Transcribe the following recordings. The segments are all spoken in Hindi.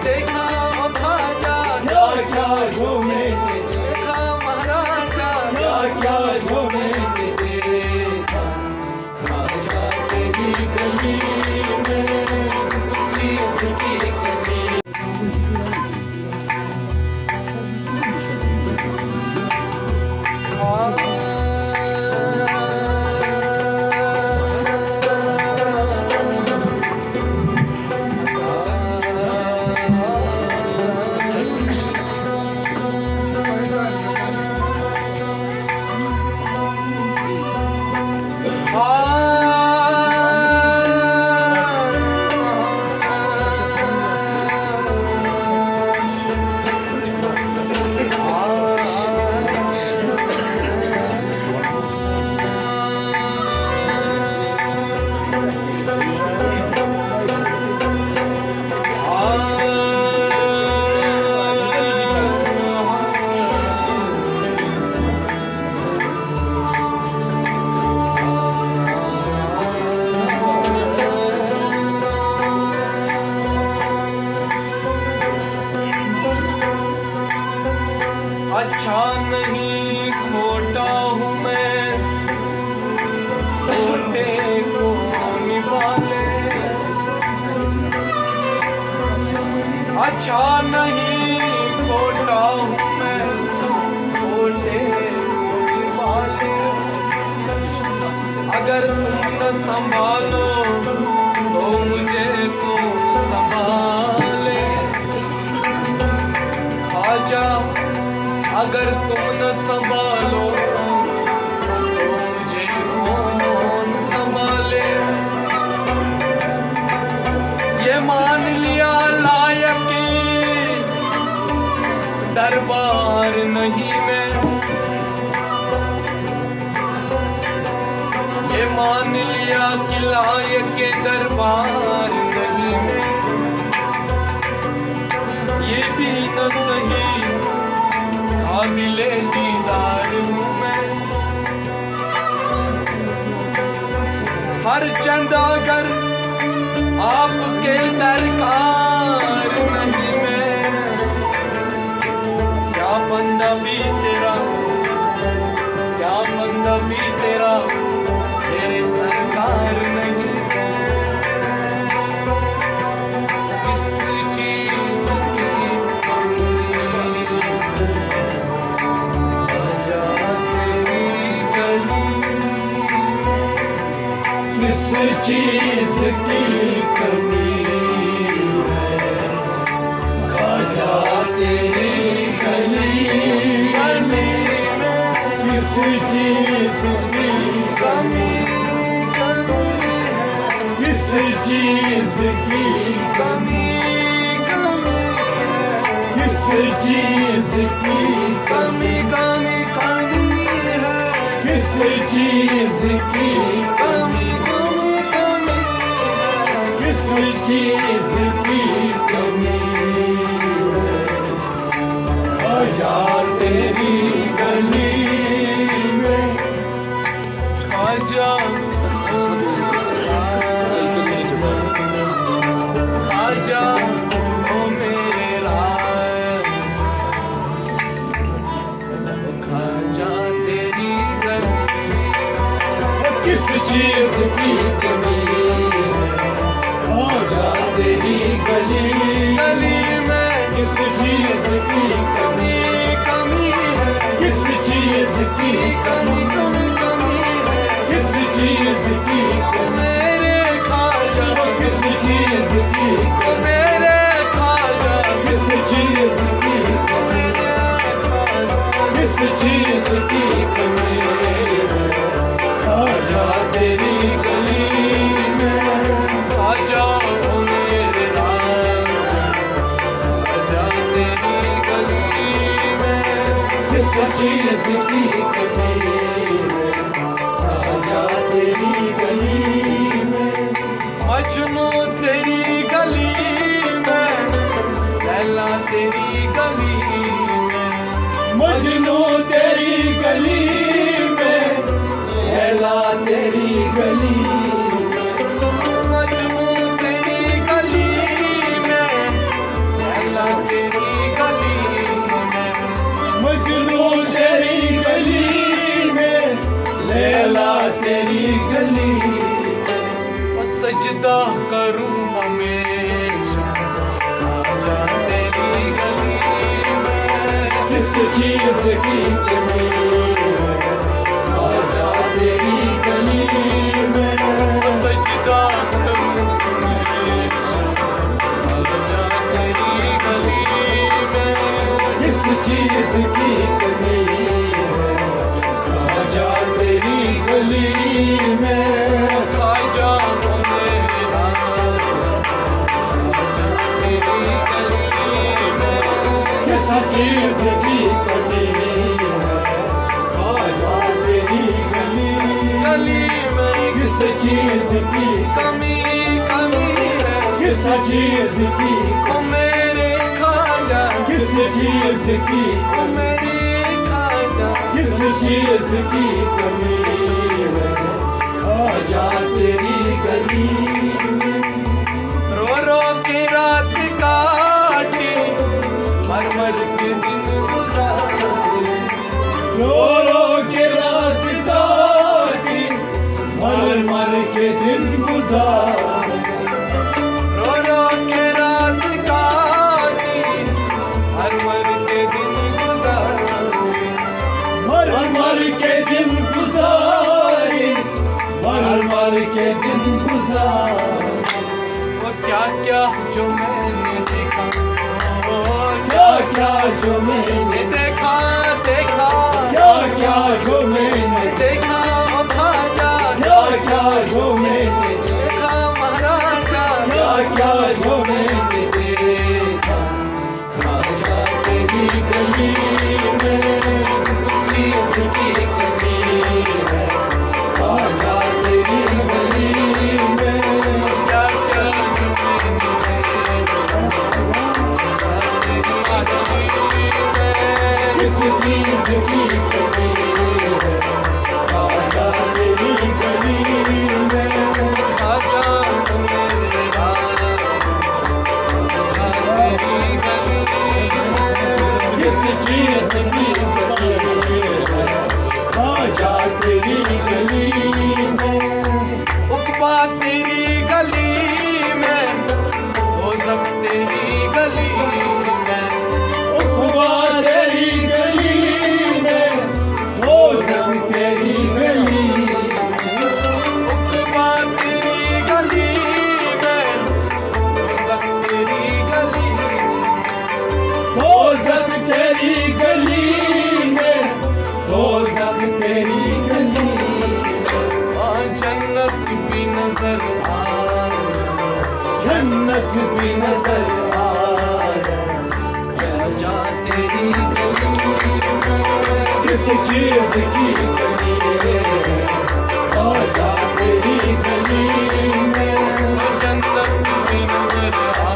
देखा ख्वाजा क्या क्या झूमे देखा महाराजा क्या क्या झूमे देखा ख्वाजा तेरी गली में चीज़ की कमी अच्छा नहीं खोटा हूँ मैं खोटे को निभाले अच्छा नहीं खोटा हूँ मैं खोटे को निभाले अगर तुम न संभालो तो मुझे को संभाले ख्वाजा अगर तुम न संभालो तो मुझे कौन संभाले ये मान लिया लायक दरबार नहीं मैं ये मान लिया कि लायक दरबार नहीं मैं ये भी न सही मिले दीदार हूँ मैं हर चंद अगर आपके दरकार नहीं मैं क्या बंदा भी तेरा क्या बंदा भी तेरा तेरे सरकार नहीं किस चीज़ की कमी है ख्वाजा तेरी गली में किस चीज़ की कमी किस चीज़ की कमी किस चीज़ की कमी कमी कमी है किस चीज़ की कमी किस चीज़ की कमी है ख्वाजा तेरी गली में ख्वाजा ख्वाजा ओ मेरे राज ख्वाजा तेरी गली किस चीज़ की कमी ख्वाजा तेरी गली में किस चीज़ की कमी कमी है किस चीज़ की कमी कमी कमी है किस चीज़ की मेरे ख्वाजा किस चीज़ की मेरे ख्वाजा किस चीज़ की किस चीज़ की कमी ख्वाजा तेरी गली में ख्वाजा मेरे राज ख्वाजा तेरी गली में किस चीज़ की कमी ख्वाजा तेरी गली में मजनू तेरी गली में लैला तेरी गली में मजनू तेरी गली में लैला तेरी गली मजनू तेरी गली में जिसकी कमी है, खा जा तेरी गली में, खा जा मेरा, तेरी गली में, किस चीज की कमी है, खा जा तेरी गली में, किस चीज की कमी है, किस चीज की ओ मेरे खाजा, किस चीज की ओ मेरे खाजा, किस चीज की कमी है, खाजा तेरी गली में। रो रो के रात काटी, मर मर के दिन गुजारे, रो रो के रात काटी, मर मर के दिन गुजारे, रो रो के रात काटी, मर मर के दिन गुजारे, मर मर के दिन गुजारे, मर मर के दिन गुजारे। वो क्या क्या जो मैंने देखा, वो क्या क्या जो मैंने देखा, देखा क्या क्या जो मैंने देखा, ओ खाजा क्या क्या जो मैंने देखा, महाराजा क्या क्या जो मैंने देखा, खाजा तेरी गली में, चीज की कमी है, खाजा तेरी गली में, क्या क्या जो मैंने देखा, किस चीज की कमी है, खाजा तेरी गली में, खाजा मेरा, तेरी गली में, किस चीज की कमी है, खाजा तेरी गली में, उकबा तेरी गली में, हो सब तेरी गली में, उकबा तेरी गली में, हो सब तेरी गली में, उकबा तेरी गली में, हो सब तेरी गली में, हो सब तेरी गली में, हो सब तेरी गली में, जन्नत भी नजर आ, जन्नत भी नजर आ, जा तेरी गली में, किस चीज की कमी है, जा तेरी गली में, जन्नत भी नजर आ,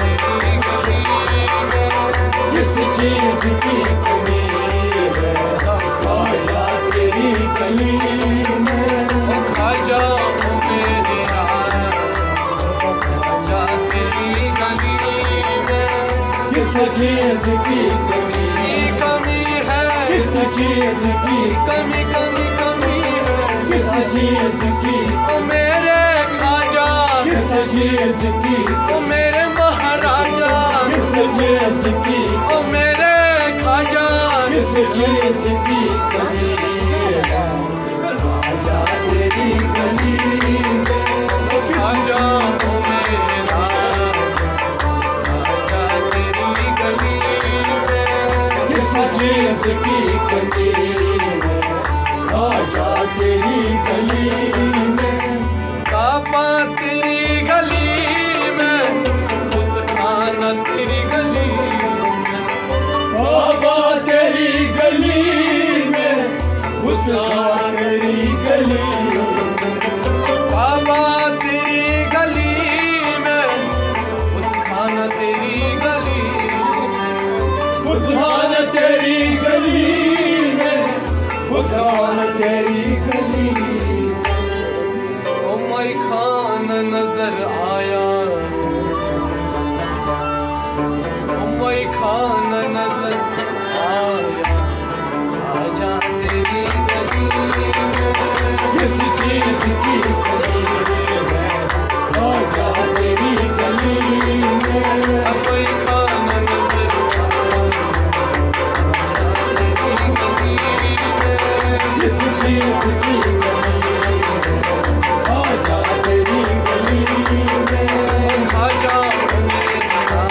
तेरी गली में, किस चीज की कमी है, जा तेरी गली में, खाजा मेरे जा तेरी गली में, किस चीज की कमी है, किस चीज की कमी है, किस चीज की ओ मेरे खाजा, किस चीज की ओ मेरे महाराजा, किस चीज की ओ मेरे खाजा, किस चीज की कमी है, खाजा तेरी गली में, खाजा मेरा, खाजा तेरी गली में, किस चीज की कमी है, खाजा तेरी गली में, काबा तेरी गली में, बुतखाना तेरी गली में, काबा तेरी गली में, बुतखाना तेरी गली में, काबा तेरी गली में, बुतखाना तेरी गली में, बुतखाना तेरी गली में, बुतखाना तेरी गली में, ओ माई खान नजर आया, ओ माई खान नजर आया, आजा तेरी गली में, किस चीज की कमी है, आजा तेरी गली में, ओ माई खान नजर आया, तेरी गली में, किस चीज की कमी है, आजा तेरी गली में, आजा मेरा,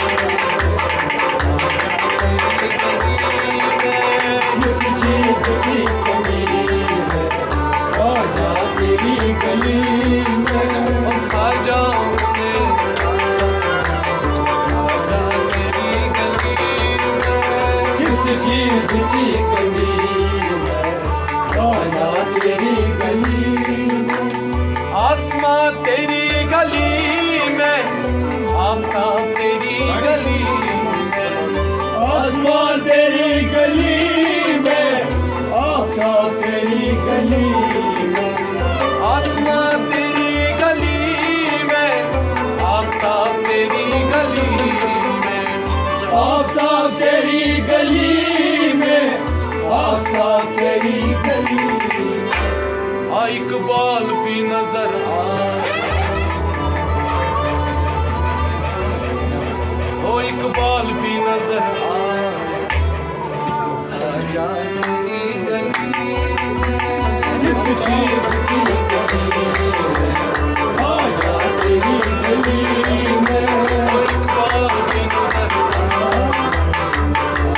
इसकी कमी है, आजा तेरी गली में। आसमां तेरी गली में, आफताब तेरी गली में, आसमां तेरी गली में, आफताब तेरी गली में, आसमां तेरी गली में, आफताब तेरी गली में, आफताब तेरी गली में, आफताब तेरी गली में। इकबाल भी नजर ओ इकबाल भी नजर आजा तेरी गली किस चीज की कमी है, आजा तेरी गली में। इकबाल भी नजर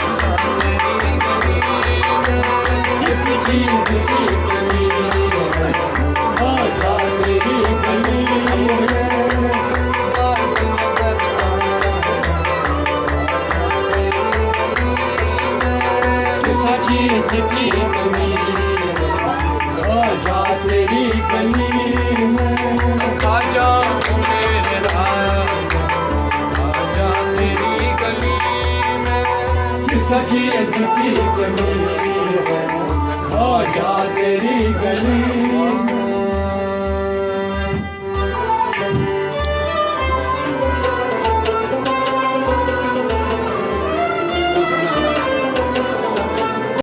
आजा तेरी गली में, किस चीज की कमी है, आजा तेरी गली में। चीज की कमी आजा तेरी गली में, आजा मेरे आजा तेरी गली में। किस चीज की कमी आजा तेरी गली में।